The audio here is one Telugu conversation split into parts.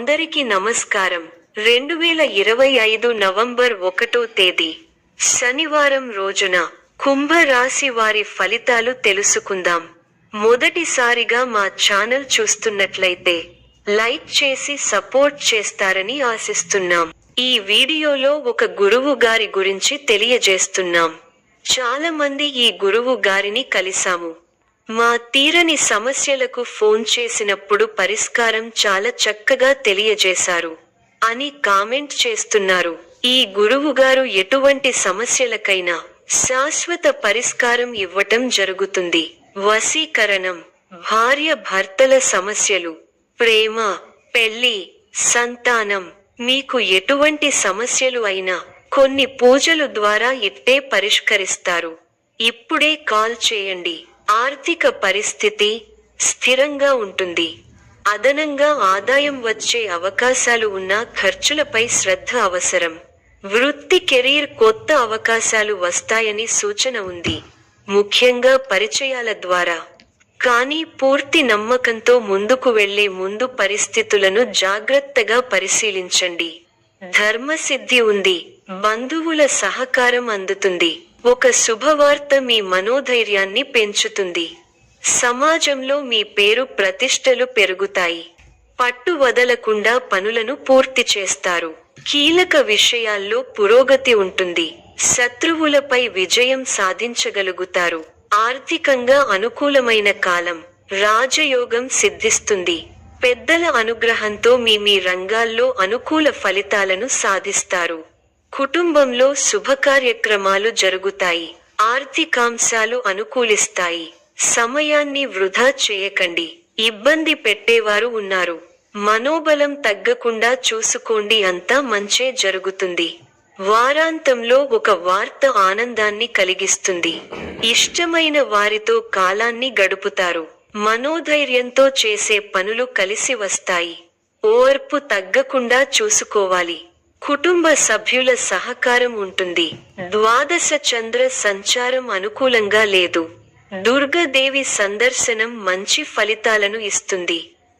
అందరికీ నమస్కారం. 2025 నవంబర్ 1వ తేదీ శనివారం రోజున కుంభ రాశి వారి ఫలితాలు తెలుసుకుందాం. మొదటిసారిగా మా ఛానల్ చూస్తున్నట్లయితే లైక్ చేసి సపోర్ట్ చేస్తారని ఆశిస్తున్నాం. ఈ వీడియోలో ఒక గురువు గారి గురించి తెలియజేస్తున్నాం. చాలా మంది ఈ గురువు గారిని కలిసాము. మా తీరని సమస్యలకు ఫోన్ చేసినప్పుడు పరిష్కారం చాలా చక్కగా తెలియజేశారు అని కామెంట్ చేస్తున్నారు. ఈ గురువుగారు ఎటువంటి సమస్యలకైనా శాశ్వత పరిష్కారం ఇవ్వటం జరుగుతుంది. వశీకరణం, భార్య భర్తల సమస్యలు, ప్రేమ, పెళ్లి, సంతానం, మీకు ఎటువంటి సమస్యలు అయినా కొన్ని పూజలు ద్వారా ఇట్టే పరిష్కరిస్తారు. ఇప్పుడే కాల్ చేయండి. ఆర్థిక పరిస్థితి స్థిరంగా ఉంటుంది. అదనంగా ఆదాయం వచ్చే అవకాశాలు ఉన్నా ఖర్చులపై శ్రద్ధ అవసరం. వృత్తి కెరీర్ కొత్త అవకాశాలు వస్తాయని సూచన ఉంది, ముఖ్యంగా పరిచయాల ద్వారా. కానీ పూర్తి నమ్మకంతో ముందుకు వెళ్లే ముందు పరిస్థితులను జాగ్రత్తగా పరిశీలించండి. ధర్మసిద్ధి ఉంది. బంధువుల సహకారం అందుతుంది. ఒక శుభవార్త మీ మనోధైర్యాన్ని పెంచుతుంది. సమాజంలో మీ పేరు ప్రతిష్టలు పెరుగుతాయి. పట్టు వదలకుండా పనులను పూర్తి చేస్తారు. కీలక విషయాల్లో పురోగతి ఉంటుంది. శత్రువులపై విజయం సాధించగలుగుతారు. ఆర్థికంగా అనుకూలమైన కాలం. రాజయోగం సిద్ధిస్తుంది. పెద్దల అనుగ్రహంతో మీ రంగాల్లో అనుకూల ఫలితాలను సాధిస్తారు. కుటుంబంలో శుభకార్యక్రమాలు జరుగుతాయి. ఆర్థికాంశాలు అనుకూలిస్తాయి. సమయాన్ని వృధా చేయకండి. ఇబ్బంది పెట్టేవారు ఉన్నారు. మనోబలం తగ్గకుండా చూసుకోండి, అంతా మంచే జరుగుతుంది. వారాంతంలో ఒక వార్త ఆనందాన్ని కలిగిస్తుంది. ఇష్టమైన వారితో కాలాన్ని గడుపుతారు. మనోధైర్యంతో చేసే పనులు కలిసి వస్తాయి. ఓర్పు తగ్గకుండా చూసుకోవాలి. కుటుంబ సభ్యుల సహకారం ఉంటుంది. ద్వాదశ చంద్ర సంచారం అనుకూలంగా లేదు. దుర్గాదేవి సందర్శనం మంచి ఫలితాలను ఇస్తుంది.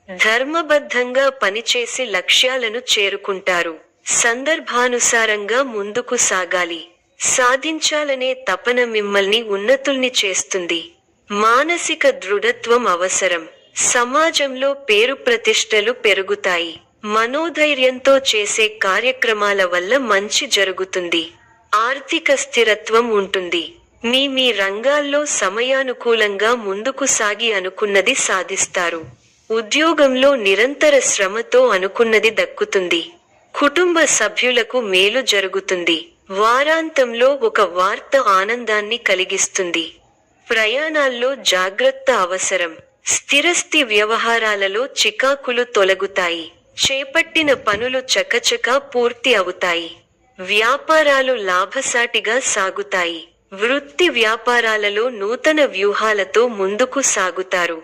ధర్మబద్ధంగా పనిచేసి లక్ష్యాలను చేరుకుంటారు. సందర్భానుసారంగా ముందుకు సాగాలి. సాధించాలనే తపన మిమ్మల్ని ఉన్నతుల్ని చేస్తుంది. మానసిక దృఢత్వం అవసరం. సమాజంలో పేరు ప్రతిష్టలు పెరుగుతాయి. మనోధైర్యంతో చేసే కార్యక్రమాల వల్ల మంచి జరుగుతుంది. ఆర్థిక స్థిరత్వం ఉంటుంది. మీ రంగాల్లో సమయానుకూలంగా ముందుకు సాగి అనుకున్నది సాధిస్తారు. ఉద్యోగంలో నిరంతర శ్రమతో అనుకున్నది దక్కుతుంది. కుటుంబ సభ్యులకు మేలు జరుగుతుంది. వారాంతంలో ఒక వార్త ఆనందాన్ని కలిగిస్తుంది. ప్రయాణాల్లో జాగ్రత్త అవసరం. స్థిరస్థి వ్యవహారాలలో చికాకులు తొలగుతాయి. చేపట్టిన పనులు చకచకా పూర్తి అవుతాయి. వ్యాపారాలు లాభసాటిగా సాగుతాయి. వృత్తి వ్యాపారాలలో నూతన వ్యూహాలతో ముందుకు సాగుతారు.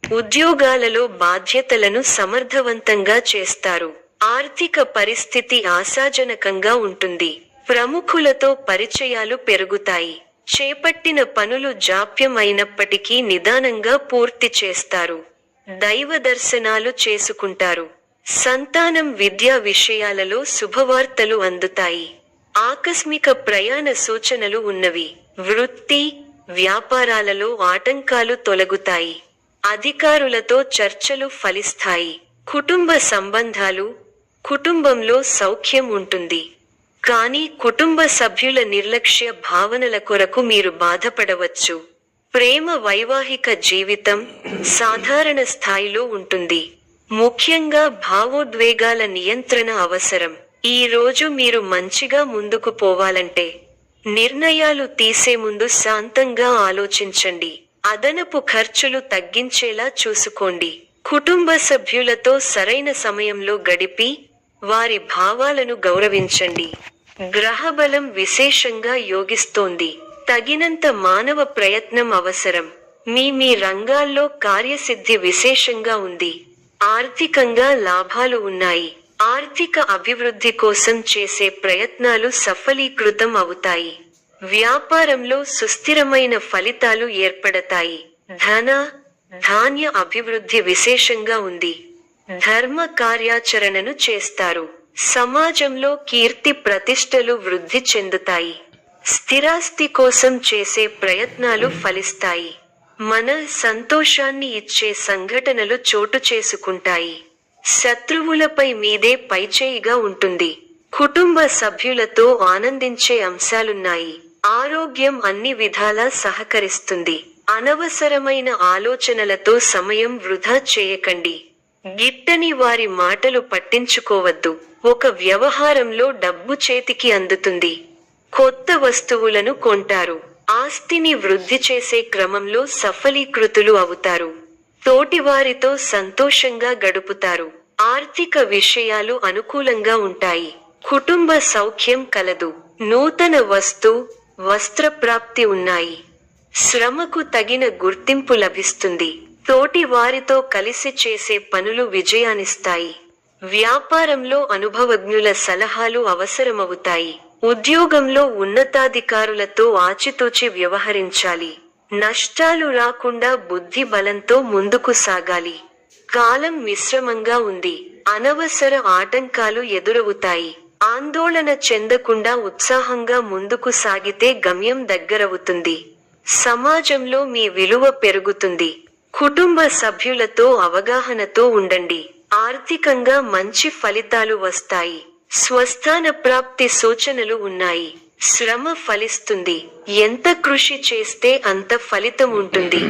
ఉద్యోగాలలో బాధ్యతలను సమర్థవంతంగా చేస్తారు. ఆర్థిక పరిస్థితి ఆశాజనకంగా ఉంటుంది. ప్రముఖులతో పరిచయాలు పెరుగుతాయి. చేపట్టిన పనులు జాప్యం అయినప్పటికీ నిదానంగా పూర్తి చేస్తారు. దైవ దర్శనాలు చేసుకుంటారు. సంతానం, విద్యా విషయాలలో శుభవార్తలు అందుతాయి. ఆకస్మిక ప్రయాణ సూచనలు ఉన్నవి. వృత్తి వ్యాపారాలలో ఆటంకాలు తొలగుతాయి. అధికారులతో చర్చలు ఫలిస్తాయి. కుటుంబ సంబంధాలు, కుటుంబంలో సౌఖ్యం ఉంటుంది. కానీ కుటుంబ సభ్యుల నిర్లక్ష్య భావనల కొరకు మీరు బాధపడవచ్చు. ప్రేమ, వైవాహిక జీవితం సాధారణ స్థాయిలో ఉంటుంది. ముఖ్యంగా భావోద్వేగాల నియంత్రణ అవసరం. ఈ రోజు మీరు మంచిగా ముందుకు పోవాలంటే నిర్ణయాలు తీసే ముందు శాంతంగా ఆలోచించండి. అదనపు ఖర్చులు తగ్గించేలా చూసుకోండి. కుటుంబ సభ్యులతో సరైన సమయంలో గడిపి వారి భావాలను గౌరవించండి. గ్రహబలం విశేషంగా యోగిస్తోంది. తగినంత మానవ ప్రయత్నం అవసరం. మీ రంగాల్లో కార్యసిద్ధి విశేషంగా ఉంది. ఆర్థికంగా లాభాలు ఉన్నాయి. ఆర్థిక అభివృద్ధి కోసం చేసే ప్రయత్నాలు సఫలీకృతం అవుతాయి. వ్యాపారంలో సుస్థిరమైన ఫలితాలు ఏర్పడతాయి. ధన, ధాన్య అభివృద్ధి విశేషంగా ఉంది. ధర్మ కార్యాచరణను చేస్తారు. సమాజంలో కీర్తి ప్రతిష్టలు వృద్ధి చెందుతాయి. స్థిరాస్తి కోసం చేసే ప్రయత్నాలు ఫలిస్తాయి. మన సంతోషాన్ని ఇచ్చే సంఘటనలు చోటు చేసుకుంటాయి. శత్రువులపై మీదే పైచేయిగా ఉంటుంది. కుటుంబ సభ్యులతో ఆనందించే అంశాలున్నాయి. ఆరోగ్యం అన్ని విధాలా సహకరిస్తుంది. అనవసరమైన ఆలోచనలతో సమయం వృధా చేయకండి. గిట్టని వారి మాటలు పట్టించుకోవద్దు. ఒక వ్యవహారంలో డబ్బు చేతికి అందుతుంది. కొత్త వస్తువులను కొంటారు. ఆస్తిని వృద్ధి చేసే క్రమంలో సఫలీకృతులు అవుతారు. తోటివారితో సంతోషంగా గడుపుతారు. ఆర్థిక విషయాలు అనుకూలంగా ఉంటాయి. కుటుంబ సౌఖ్యం కలదు. నూతన వస్త్రప్రాప్తి ఉన్నాయి. శ్రమకు తగిన గుర్తింపు లభిస్తుంది. తోటి వారితో కలిసి చేసే పనులు విజయాన్నిస్తాయి. వ్యాపారంలో అనుభవజ్ఞుల సలహాలు అవసరమవుతాయి. ఉద్యోగంలో ఉన్నతాధికారులతో ఆచితూచి వ్యవహరించాలి. నష్టాలు రాకుండా బుద్ధి బలంతో ముందుకు సాగాలి. కాలం మిశ్రమంగా ఉంది. అనవసర ఆటంకాలు ఎదురవుతాయి. ఆందోళన చెందకుండా ఉత్సాహంగా ముందుకు సాగితే గమ్యం దగ్గరవుతుంది. సమాజంలో మీ విలువ పెరుగుతుంది. కుటుంబ సభ్యులతో అవగాహనతో ఉండండి. ఆర్థికంగా మంచి ఫలితాలు వస్తాయి. స్వస్థాన ప్రాప్తి సూచనలు ఉన్నాయి. శ్రమ ఫలిస్తుంది. ఎంత కృషి చేస్తే అంత ఫలితం ఉంటుంది.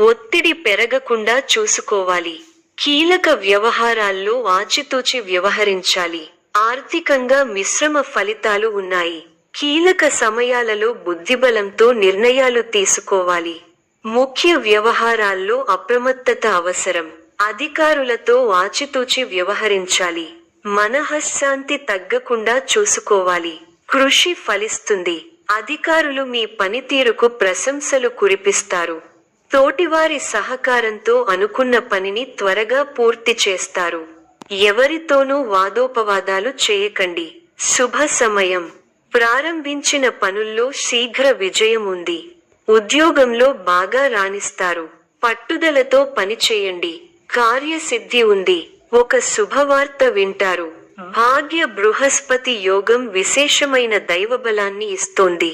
ఒత్తిడి పెరగకుండా చూసుకోవాలి. కీలక వ్యవహారాల్లో ఆచితూచి వ్యవహరించాలి. ఆర్థికంగా మిశ్రమ ఫలితాలు ఉన్నాయి. కీలక సమయాలలో బుద్ధిబలంతో నిర్ణయాలు తీసుకోవాలి. ముఖ్య వ్యవహారాల్లో అప్రమత్తత అవసరం. అధికారులతో ఆచితూచి వ్యవహరించాలి. మనఃశాంతి తగ్గకుండా చూసుకోవాలి. కృషి ఫలిస్తుంది. అధికారులు మీ పనితీరుకు ప్రశంసలు కురిపిస్తారు. తోటివారి సహకారంతో అనుకున్న పనిని త్వరగా పూర్తి చేస్తారు. ఎవరితోనూ వాదోపవాదాలు చేయకండి. శుభ సమయం. ప్రారంభించిన పనుల్లో శీఘ్ర విజయం ఉంది. ఉద్యోగంలో బాగా రాణిస్తారు. పట్టుదలతో పనిచేయండి. కార్యసిద్ధి ఉంది. ఒక శుభవార్త వింటారు. భాగ్య బృహస్పతి యోగం విశేషమైన దైవబలాన్ని ఇస్తోంది.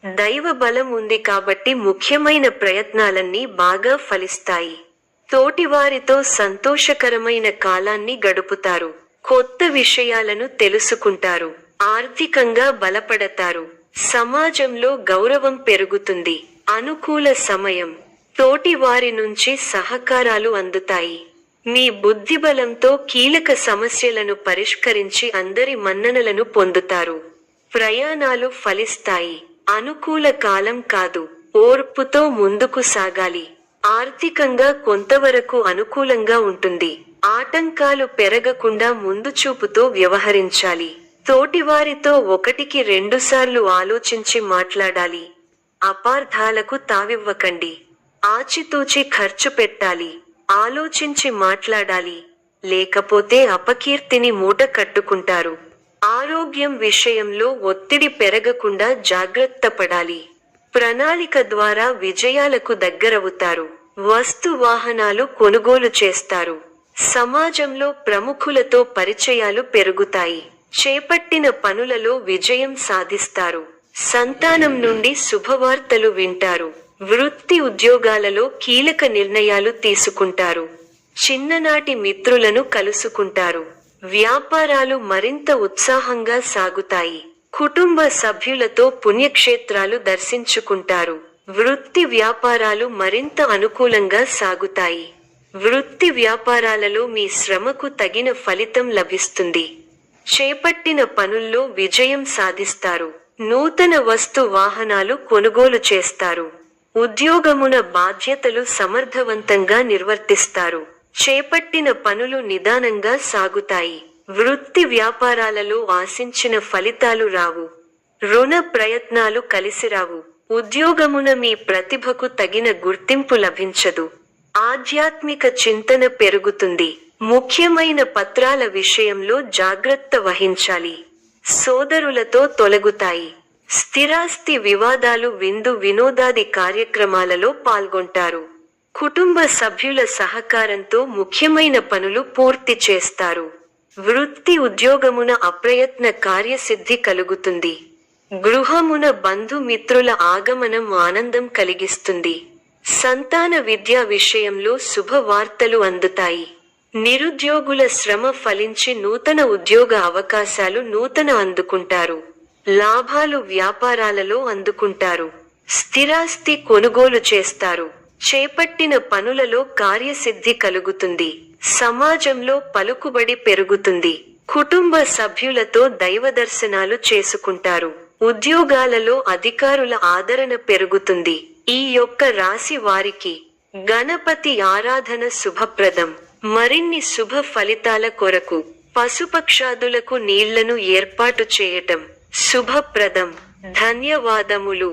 దైవబలం ఉంది కాబట్టి ముఖ్యమైన ప్రయత్నాలన్నీ బాగా ఫలిస్తాయి. తోటివారితో సంతోషకరమైన కాలాన్ని గడుపుతారు. కొత్త విషయాలను తెలుసుకుంటారు. ఆర్థికంగా బలపడతారు. సమాజంలో గౌరవం పెరుగుతుంది. అనుకూల సమయం. తోటి వారి నుంచి సహకారాలు అందుతాయి. మీ బుద్ధిబలంతో కీలక సమస్యలను పరిష్కరించి అందరి మన్ననలను పొందుతారు. ప్రయాణాలు ఫలిస్తాయి. అనుకూల కాలం కాదు. ఓర్పుతో ముందుకు సాగాలి. ఆర్థికంగా కొంతవరకు అనుకూలంగా ఉంటుంది. ఆటంకాలు పెరగకుండా ముందుచూపుతో వ్యవహరించాలి. తోటివారితో 1-2 ఆలోచించి మాట్లాడాలి. అపార్థాలకు తావివ్వకండి. ఆచితూచి ఖర్చు పెట్టాలి. ఆలోచించి మాట్లాడాలి. లేకపోతే అపకీర్తిని మూట కట్టుకుంటారు. ఆరోగ్యం విషయంలో ఒత్తిడి పెరగకుండా జాగ్రత్త పడాలి. ప్రణాళిక ద్వారా విజయాలకు దగ్గరవుతారు. వస్తు వాహనాలు కొనుగోలు చేస్తారు. సమాజంలో ప్రముఖులతో పరిచయాలు పెరుగుతాయి. చేపట్టిన పనులలో విజయం సాధిస్తారు. సంతానం నుండి శుభవార్తలు వింటారు. వృత్తి ఉద్యోగాలలో కీలక నిర్ణయాలు తీసుకుంటారు. చిన్ననాటి మిత్రులను కలుసుకుంటారు. వ్యాపారాలు మరింత ఉత్సాహంగా సాగుతాయి. కుటుంబ సభ్యులతో పుణ్యక్షేత్రాలు దర్శించుకుంటారు. వృత్తి వ్యాపారాలు మరింత అనుకూలంగా సాగుతాయి. వృత్తి వ్యాపారాలలో మీ శ్రమకు తగిన ఫలితం లభిస్తుంది. చేపట్టిన పనుల్లో విజయం సాధిస్తారు. నూతన వస్తు వాహనాలు కొనుగోలు చేస్తారు. ఉద్యోగమున బాధ్యతలు సమర్థవంతంగా నిర్వర్తిస్తారు. చేపట్టిన పనులు నిదానంగా సాగుతాయి. వృత్తి వ్యాపారాలలో ఆశించిన ఫలితాలు రావు. రుణ ప్రయత్నాలు కలిసిరావు. ఉద్యోగమున మీ ప్రతిభకు తగిన గుర్తింపు లభించదు. ఆధ్యాత్మిక చింతన పెరుగుతుంది. ముఖ్యమైన పత్రాల విషయంలో జాగ్రత్త వహించాలి. సోదరులతో తొలగుతాయి. స్థిరాస్తి వివాదాలు విందు వినోదాది కార్యక్రమాలలో పాల్గొంటారు. కుటుంబ సభ్యుల సహకారంతో ముఖ్యమైన పనులు పూర్తి చేస్తారు. వృత్తి ఉద్యోగమున అప్రయత్న కార్యసిద్ధి కలుగుతుంది. గృహమున బంధుమిత్రుల ఆగమనం ఆనందం కలిగిస్తుంది. సంతాన విద్యా విషయంలో శుభవార్తలు అందుతాయి. నిరుద్యోగుల శ్రమ ఫలించి నూతన ఉద్యోగ అవకాశాలు అందుకుంటారు. లాభాలు వ్యాపారాలలో అందుకుంటారు. స్థిరాస్తి కొనుగోలు చేస్తారు. చేపట్టిన పనులలో కార్యసిద్ధి కలుగుతుంది. సమాజంలో పలుకుబడి పెరుగుతుంది. కుటుంబ సభ్యులతో దైవదర్శనాలు చేసుకుంటారు. ఉద్యోగాలలో అధికారుల ఆదరణ పెరుగుతుంది. ఈ యొక్క రాశి వారికి గణపతి ఆరాధన శుభప్రదం. మరిన్ని శుభ ఫలితాల కొరకు పశుపక్షాదులకు నీళ్లను ఏర్పాటు చేయటం శుభప్రదం. ధన్యవాదములు.